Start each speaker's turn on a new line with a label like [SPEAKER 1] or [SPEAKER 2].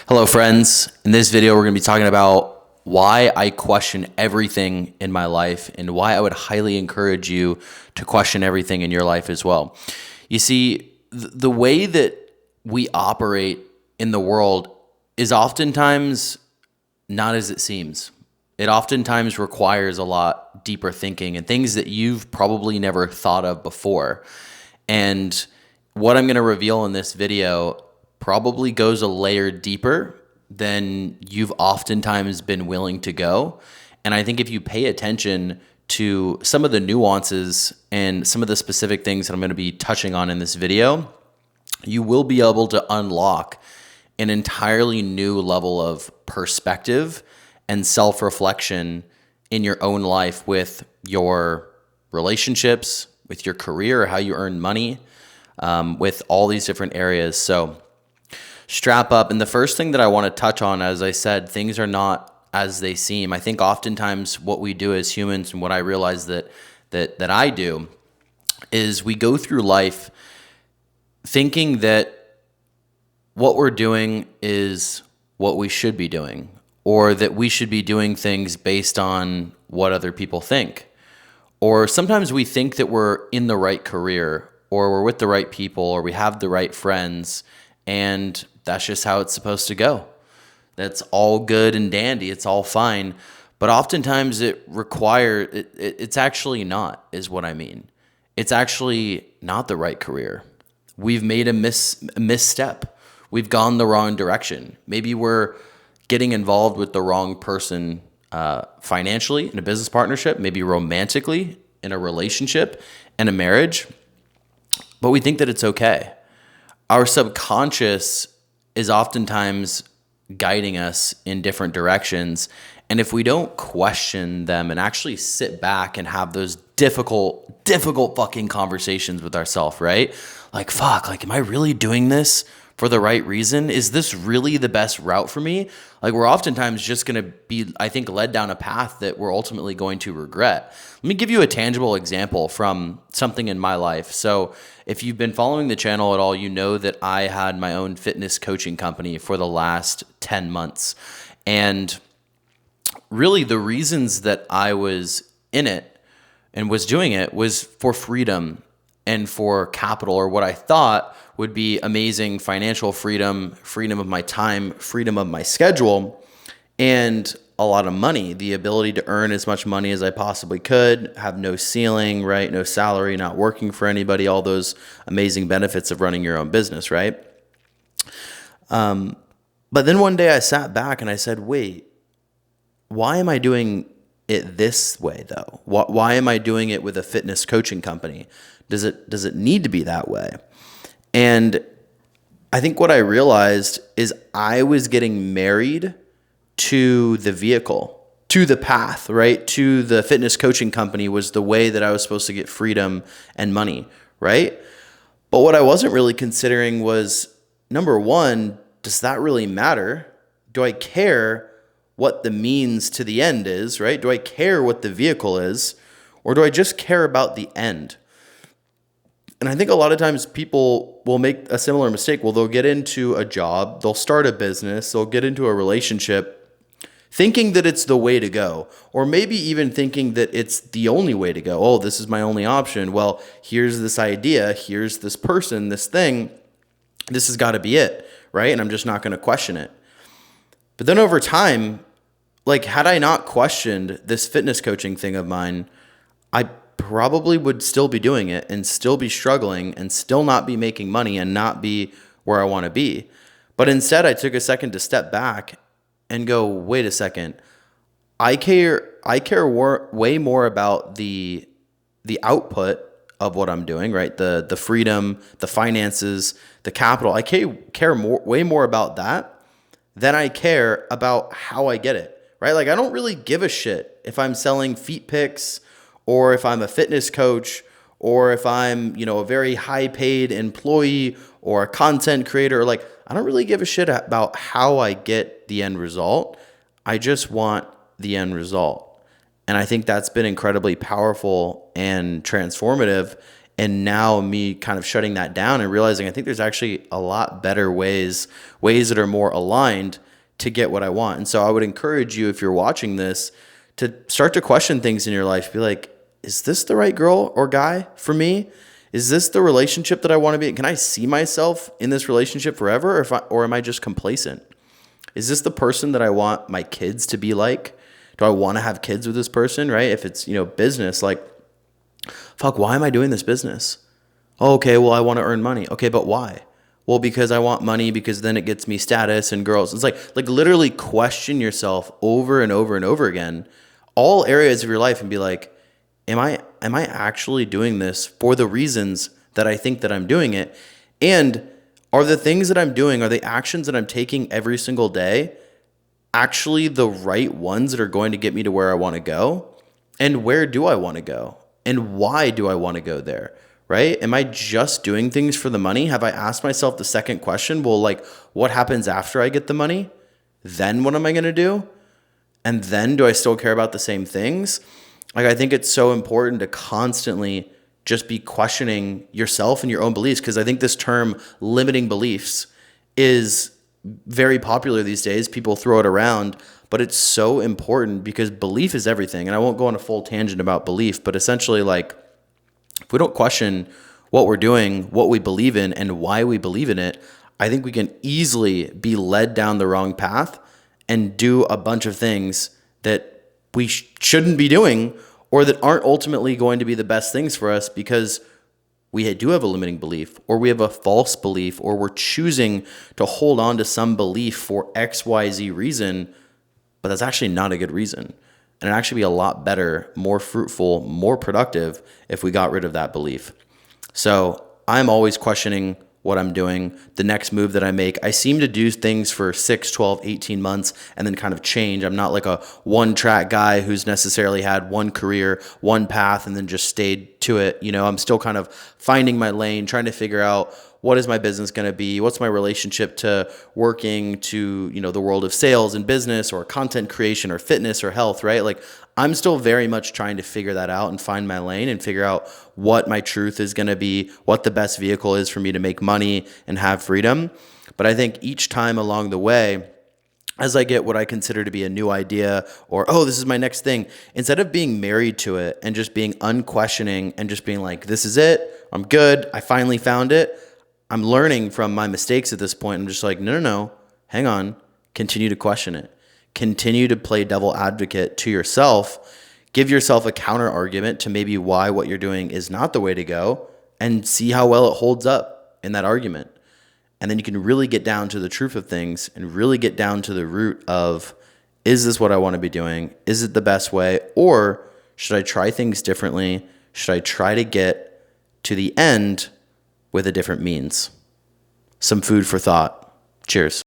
[SPEAKER 1] Hello, friends. In this video, we're going to be talking about why I question everything in my life and why I would highly encourage you to question everything in your life as well. You see, the way that we operate in the world is oftentimes not as it seems. It oftentimes requires a lot deeper thinking and things that you've probably never thought of before. And what I'm going to reveal in this video probably goes a layer deeper than you've oftentimes been willing to go. And I think if you pay attention to some of the nuances and some of the specific things that I'm going to be touching on in this video, you will be able to unlock an entirely new level of perspective and self-reflection in your own life with your relationships, with your career, how you earn money, with all these different areas. So strap up. And the first thing that I want to touch on, as I said, things are not as they seem. I think oftentimes what we do as humans, and what I realize that I do, is we go through life thinking that what we're doing is what we should be doing, or that we should be doing things based on what other people think. Or sometimes we think that we're in the right career, or we're with the right people, or we have the right friends, and that's just how it's supposed to go. That's all good and dandy. It's all fine. But oftentimes it's actually not, is what I mean. It's actually not the right career. We've made a misstep. We've gone the wrong direction. Maybe we're getting involved with the wrong person financially in a business partnership, maybe romantically in a relationship and a marriage, but we think that it's okay. Our subconscious is oftentimes guiding us in different directions. And if we don't question them and actually sit back and have those difficult fucking conversations with ourselves, right? Like, fuck, like, am I really doing this for the right reason? Is this really the best route for me? Like, we're oftentimes just going to be, I think, led down a path that we're ultimately going to regret. Let me give you a tangible example from something in my life. So if you've been following the channel at all, you know that I had my own fitness coaching company for the last 10 months. And really the reasons that I was in it and was doing it was for freedom and for capital, or what I thought would be amazing financial freedom, freedom of my time, freedom of my schedule, and a lot of money, the ability to earn as much money as I possibly could, have no ceiling, right? No salary, not working for anybody, all those amazing benefits of running your own business, right? But then one day I sat back and I said, wait, why am I doing it this way though? Why am I doing it with a fitness coaching company? Does it need to be that way? And I think what I realized is I was getting married to the vehicle, to the path, right? To the fitness coaching company was the way that I was supposed to get freedom and money, right? But what I wasn't really considering was, number one, does that really matter? Do I care what the means to the end is, right? Do I care what the vehicle is? Or do I just care about the end? And I think a lot of times people will make a similar mistake. Well, they'll get into a job, they'll start a business, they'll get into a relationship thinking that it's the way to go, or maybe even thinking that it's the only way to go. Oh, this is my only option. Well, here's this idea, here's this person, this thing. This has got to be it, right? And I'm just not going to question it. But then over time, like, had I not questioned this fitness coaching thing of mine, I probably would still be doing it and still be struggling and still not be making money and not be where I want to be. But instead, I took a second to step back and go, wait a second. I care way more about the output of what I'm doing, right? The freedom, the finances, the capital. I care way more about that than I care about how I get it, right? Like, I don't really give a shit if I'm selling feet pics, or if I'm a fitness coach, or if I'm, a very high paid employee or a content creator. Like, I don't really give a shit about how I get the end result. I just want the end result. And I think that's been incredibly powerful and transformative And now me kind of shutting that down and realizing I think there's actually a lot better ways that are more aligned to get what I want. And so I would encourage you, if you're watching this, to start to question things in your life. Be like, is this the right girl or guy for me? Is this the relationship that I want to be in? Can I see myself in this relationship forever, or am I just complacent? Is this the person that I want my kids to be like? Do I want to have kids with this person, right? If it's, business, like, fuck, why am I doing this business? Oh, okay, well, I want to earn money. Okay, but why? Well, because I want money, because then it gets me status and girls. It's like literally question yourself over and over and over again, all areas of your life, and be like, am I actually doing this for the reasons that I think that I'm doing it? And are the things that I'm doing, are the actions that I'm taking every single day actually the right ones that are going to get me to where I want to go? And where do I want to go? And why do I want to go there? Right? Am I just doing things for the money? Have I asked myself the second question? Well, like, what happens after I get the money? Then what am I going to do? And then do I still care about the same things? Like, I think it's so important to constantly just be questioning yourself and your own beliefs, because I think this term limiting beliefs is very popular these days. People throw it around, but it's so important because belief is everything. And I won't go on a full tangent about belief, but essentially, like, if we don't question what we're doing, what we believe in, and why we believe in it, I think we can easily be led down the wrong path and do a bunch of things that we shouldn't be doing, or that aren't ultimately going to be the best things for us, because we do have a limiting belief, or we have a false belief, or we're choosing to hold on to some belief for XYZ reason, but that's actually not a good reason. And it'd actually be a lot better, more fruitful, more productive if we got rid of that belief. So I'm always questioning what I'm doing, the next move that I make. I seem to do things for 6, 12, 18 months and then kind of change. I'm not like a one-track guy who's necessarily had one career, one path, and then just stayed to it. I'm still kind of finding my lane, trying to figure out what is my business going to be? What's my relationship to working, to, the world of sales and business, or content creation, or fitness, or health, right? Like, I'm still very much trying to figure that out and find my lane and figure out what my truth is going to be, what the best vehicle is for me to make money and have freedom. But I think each time along the way, as I get what I consider to be a new idea, or, oh, this is my next thing, instead of being married to it and just being unquestioning and just being like, this is it, I'm good, I finally found it, I'm learning from my mistakes at this point. I'm just like, no, hang on, continue to question it. Continue to play devil advocate to yourself. Give yourself a counter argument to maybe why what you're doing is not the way to go, and see how well it holds up in that argument. And then you can really get down to the truth of things and really get down to the root of, is this what I want to be doing? Is it the best way? Or should I try things differently? Should I try to get to the end with a different means? Some food for thought. Cheers.